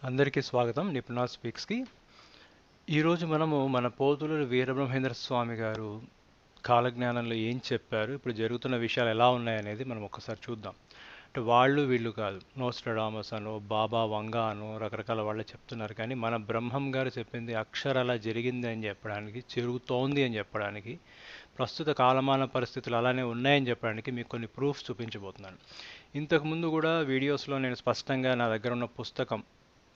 అందరికీ స్వాగతం నిపుణ స్పీక్స్కి. ఈరోజు మనము మన పోతులూరి వీరబ్రహ్మేంద్ర స్వామి గారు కాలజ్ఞానంలో ఏం చెప్పారు, ఇప్పుడు జరుగుతున్న విషయాలు ఎలా ఉన్నాయనేది మనం ఒక్కసారి చూద్దాం. అంటే వాళ్ళు వీళ్ళు కాదు, నోస్ట్రడామస్ అనో బాబా వంగ అనో రకరకాల వాళ్ళు చెప్తున్నారు, కానీ మన బ్రహ్మం గారు చెప్పింది అక్షరాలా జరిగింది అని చెప్పడానికి, జరుగుతోంది అని చెప్పడానికి, ప్రస్తుత కాలమాన పరిస్థితులు అలానే ఉన్నాయని చెప్పడానికి మీకు కొన్ని ప్రూఫ్స్ చూపించబోతున్నాను. ఇంతకుముందు కూడా వీడియోస్లో నేను స్పష్టంగా నా దగ్గర ఉన్న పుస్తకం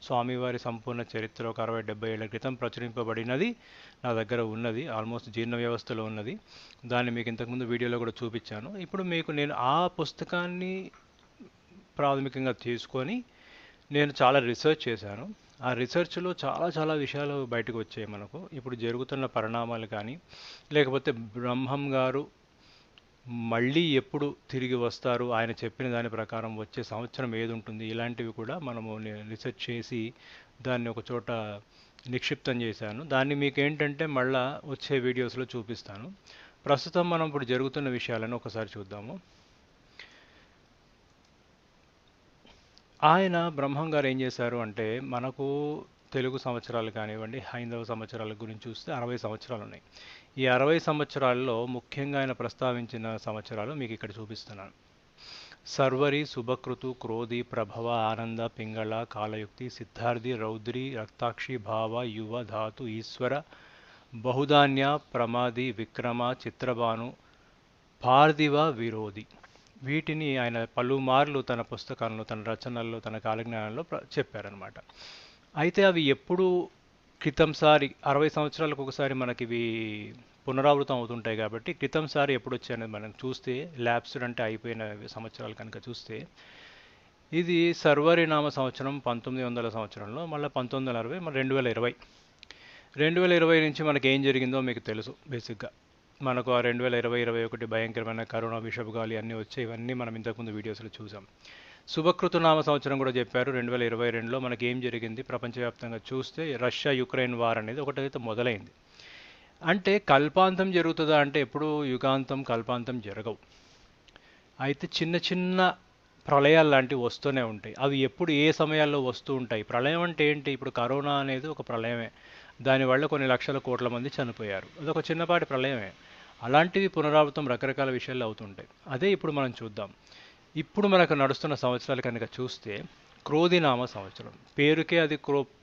స్వామివారి సంపూర్ణ చరిత్ర ఒక 60-70 ఏళ్ల క్రితం ప్రచురింపబడినది నా దగ్గర ఉన్నది, ఆల్మోస్ట్ జీర్ణ వ్యవస్థలో ఉన్నది. దాన్ని మీకు ఇంతకుముందు వీడియోలో కూడా చూపించాను. ఇప్పుడు మీకు నేను ఆ పుస్తకాన్ని ప్రాథమికంగా తీసుకొని నేను చాలా రీసెర్చ్ చేశాను. ఆ రీసెర్చ్లో చాలా విషయాలు బయటకు వచ్చాయి. మనకు ఇప్పుడు జరుగుతున్న పరిణామాలు కానీ, లేకపోతే బ్రహ్మం గారు మళ్ళీ ఎప్పుడు తిరిగి వస్తారు, ఆయన చెప్పిన దాని ప్రకారం వచ్చే సంవత్సరం ఏది ఉంటుంది, ఇలాంటివి కూడా మనము రీసెర్చ్ చేసి దాన్ని ఒక చోట నిక్షిప్తం చేశాను. దాన్ని మీకు ఏంటంటే మళ్ళా వచ్చే వీడియోస్లో చూపిస్తాను. ప్రస్తుతం మనం ఇప్పుడు జరుగుతున్న విషయాలను ఒకసారి చూద్దాము. ఆయన బ్రహ్మం గారు ఏం చేశారు అంటే, మనకు తెలుగు సంవత్సరాలు కానివ్వండి, హైందవ సంవత్సరాల గురించి చూస్తే 60 సంవత్సరాలు ఉన్నాయి. ఈ 60 సంవత్సరాల్లో ముఖ్యంగా ఆయన ప్రస్తావించిన సంవత్సరాలు మీకు ఇక్కడ చూపిస్తున్నాను. సర్వరి, శుభకృతు, క్రోధి, ప్రభవ, ఆనంద, పింగళ, కాలయుక్తి, సిద్ధార్థి, రౌద్రి, రక్తాక్షి, భావ, యువ, ధాతు, ఈశ్వర, బహుధాన్య, ప్రమాది, విక్రమ, చిత్రభాను, పార్థివ, విరోధి. వీటిని ఆయన పలుమార్లు తన పుస్తకాల్లో, తన రచనల్లో, తన కాలజ్ఞానంలో చెప్పారనమాట. అయితే అవి ఎప్పుడు క్రితంసారి 60 సంవత్సరాలకు ఒకసారి మనకి ఇవి పునరావృతం అవుతుంటాయి, కాబట్టి క్రితంసారి ఎప్పుడు వచ్చాయనేది మనం చూస్తే, ల్యాబ్స్డ్ అంటే అయిపోయిన సంవత్సరాలు కనుక చూస్తే, ఇది సర్వరి నామ సంవత్సరం 1900 సంవత్సరంలో, మళ్ళీ 1960, మళ్ళీ 2020 నుంచి మనకి ఏం జరిగిందో మీకు తెలుసు. బేసిక్గా మనకు ఆ 2020-21 భయంకరమైన కరోనా, విషపు గాలి అన్నీ వచ్చాయి. ఇవన్నీ మనం ఇంతకుముందు వీడియోస్లో చూసాం. శుభకృతు నామ సంవత్సరం కూడా చెప్పారు. 2022లో మనకి ఏం జరిగింది ప్రపంచవ్యాప్తంగా చూస్తే, రష్యా యుక్రెయిన్ వార్ అనేది ఒకటైతే మొదలైంది. అంటే కల్పాంతం జరుగుతుందా అంటే, ఎప్పుడు యుగాంతం కల్పాంతం జరగవు. అయితే చిన్న ప్రళయాలు లాంటివి వస్తూనే ఉంటాయి. అవి ఎప్పుడు ఏ సమయాల్లో వస్తూ ఉంటాయి. ప్రళయం అంటే ఏంటి? ఇప్పుడు కరోనా అనేది ఒక ప్రళయమే, దానివల్ల కొన్ని లక్షల కోట్ల మంది చనిపోయారు, అదొక చిన్నపాటి ప్రళయమే. అలాంటివి పునరావృతం రకరకాల విషయాలు అవుతుంటాయి. అదే ఇప్పుడు మనం చూద్దాం. ఇప్పుడు మనకు నడుస్తున్న సంవత్సరాలు కనుక చూస్తే, క్రోధినామ సంవత్సరం పేరుకే అది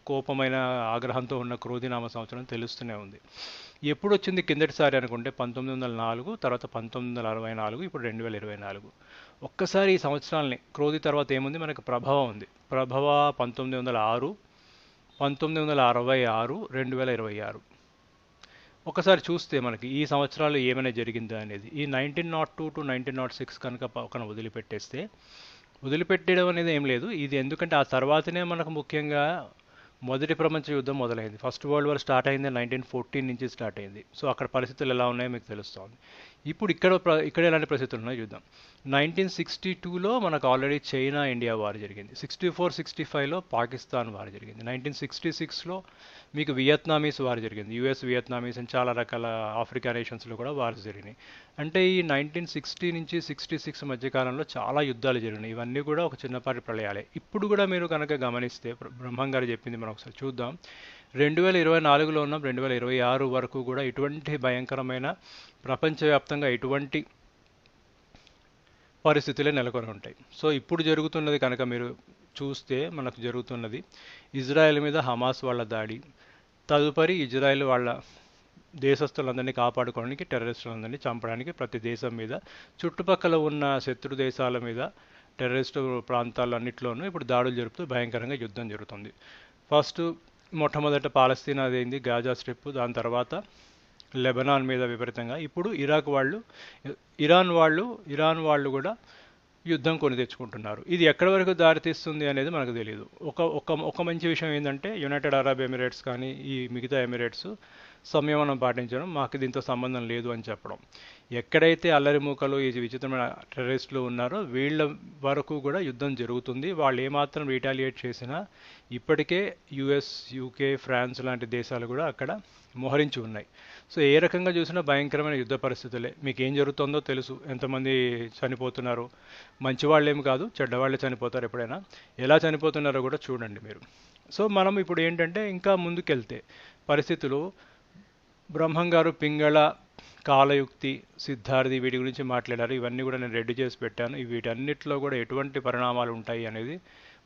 కోపమైన ఆగ్రహంతో ఉన్న క్రోధినామ సంవత్సరం తెలుస్తూనే ఉంది. ఎప్పుడు వచ్చింది కిందటిసారి అనుకుంటే 1904, తర్వాత 1964, ఇప్పుడు 2024. ఒక్కసారి ఈ సంవత్సరాలని, క్రోధి తర్వాత ఏముంది మనకు ప్రభవ ఉంది. ప్రభవ 1906, 1966, 2026. ఒకసారి చూస్తే మనకి ఈ సంవత్సరాలు ఏమైనా జరిగిందా అనేది, ఈ 1902 to 1906 కనుక పక్కన వదిలిపెట్టడం అనేది ఏం లేదు. ఇది ఎందుకంటే ఆ తర్వాతనే మనకు ముఖ్యంగా మొదటి ప్రపంచ యుద్ధం మొదలైంది. ఫస్ట్ వరల్డ్ వార్ స్టార్ట్ అయింది 1914 నుంచి స్టార్ట్ అయింది. సో అక్కడ పరిస్థితులు ఎలా ఉన్నాయో మీకు తెలుస్తుంది. ఇప్పుడు ఇక్కడ ఎలాంటి పరిస్థితులు ఉన్నాయో చూద్దాం. 1962లో మనకు ఆల్రెడీ చైనా ఇండియా వార్ జరిగింది. 64-65లో పాకిస్తాన్ వార్ జరిగింది. 1966లో మీకు వియత్నామీస్ వార్ జరిగింది. యుఎస్ వియత్నామీస్ అని చాలా రకాల ఆఫ్రికా నేషన్స్లో కూడా వార్స్ జరిగినాయి. అంటే ఈ 1960 నుంచి 66 మధ్యకాలంలో చాలా యుద్ధాలు జరిగినాయి. ఇవన్నీ కూడా ఒక చిన్నపాటి ప్రళయాలే. ఇప్పుడు కూడా మీరు కనుక గమనిస్తే, బ్రహ్మం గారు చెప్పింది మనం ఒకసారి చూద్దాం. 2024లో ఉన్న 2026 వరకు కూడా ఇటువంటి భయంకరమైన, ప్రపంచవ్యాప్తంగా ఇటువంటి పరిస్థితులే నెలకొని ఉంటాయి. సో ఇప్పుడు జరుగుతున్నది కనుక మీరు చూస్తే, మనకు జరుగుతున్నది ఇజ్రాయెల్ మీద హమాస్ వాళ్ళ దాడి, తదుపరి ఇజ్రాయెల్ వాళ్ళ దేశస్తులందరినీ కాపాడుకోవడానికి, టెర్రరిస్టులందరినీ చంపడానికి ప్రతి దేశం మీద, చుట్టుపక్కల ఉన్న శత్రు దేశాల మీద, టెర్రరిస్టు ప్రాంతాలన్నింటిలోనూ ఇప్పుడు దాడులు జరుపుతూ భయంకరంగా యుద్ధం జరుగుతుంది. మొట్టమొదట పాలస్తీనా అదేంది, గాజా స్ట్రిప్, దాని తర్వాత లెబనాన్ మీద విపరీతంగా, ఇప్పుడు ఇరాన్ వాళ్ళు కూడా యుద్ధం కొని తెచ్చుకుంటున్నారు. ఇది ఎక్కడి వరకు దారితీస్తుంది అనేది మనకు తెలియదు. ఒక మంచి విషయం ఏంటంటే, యునైటెడ్ అరబ్ ఎమిరేట్స్ కానీ ఈ మిగతా ఎమిరేట్స్ సంయమనం పాటించడం, మాకు దీంతో సంబంధం లేదు అని చెప్పడం. ఎక్కడైతే అల్లరిమూకలు, ఈ విచిత్రమైన టెర్రరిస్టులు ఉన్నారో వీళ్ళ వరకు కూడా యుద్ధం జరుగుతుంది. వాళ్ళు ఏమాత్రం రిటాలియేట్ చేసినా ఇప్పటికే యుఎస్, యూకే, ఫ్రాన్స్ లాంటి దేశాలు కూడా అక్కడ మోహరించి ఉన్నాయి. సో ఏ రకంగా చూసినా భయంకరమైన యుద్ధ పరిస్థితులే. మీకు ఏం జరుగుతుందో తెలుసు, ఎంతమంది చనిపోతున్నారు. మంచివాళ్ళేమి కాదు, చెడ్డవాళ్ళే చనిపోతారు ఎప్పుడైనా. ఎలా చనిపోతున్నారో కూడా చూడండి మీరు. సో మనం ఇప్పుడు ఏంటంటే ఇంకా ముందుకెళ్తే పరిస్థితులు, బ్రహ్మం గారు పింగళ, కాలయుక్తి, సిద్ధార్థి వీటి గురించి మాట్లాడారు. ఇవన్నీ కూడా నేను రెడీ చేసి పెట్టాను. వీటన్నిటిలో కూడా ఎటువంటి పరిణామాలు ఉంటాయి అనేది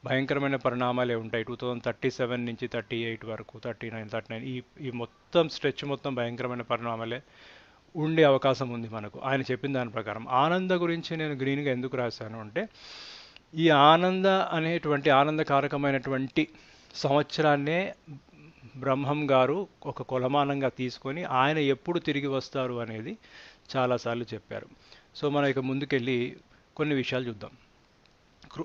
భయంకరమైన పరిణామాలే ఉంటాయి. 2037 నుంచి 38 వరకు, 39 ఈ మొత్తం స్ట్రెచ్ మొత్తం భయంకరమైన పరిణామాలే ఉండే అవకాశం ఉంది మనకు, ఆయన చెప్పిన దాని ప్రకారం. ఆనంద గురించి నేను గ్రీన్గా ఎందుకు రాశాను అంటే, ఈ ఆనంద అనేటువంటి ఆనందకారకమైనటువంటి సంవత్సరాన్నే బ్రహ్మం గారు ఒక కొలమానంగా తీసుకొని ఆయన ఎప్పుడు తిరిగి వస్తారు అనేది చాలాసార్లు చెప్పారు. సో మనం ఇక ముందుకెళ్ళి కొన్ని విషయాలు చూద్దాం. ఇక్కడ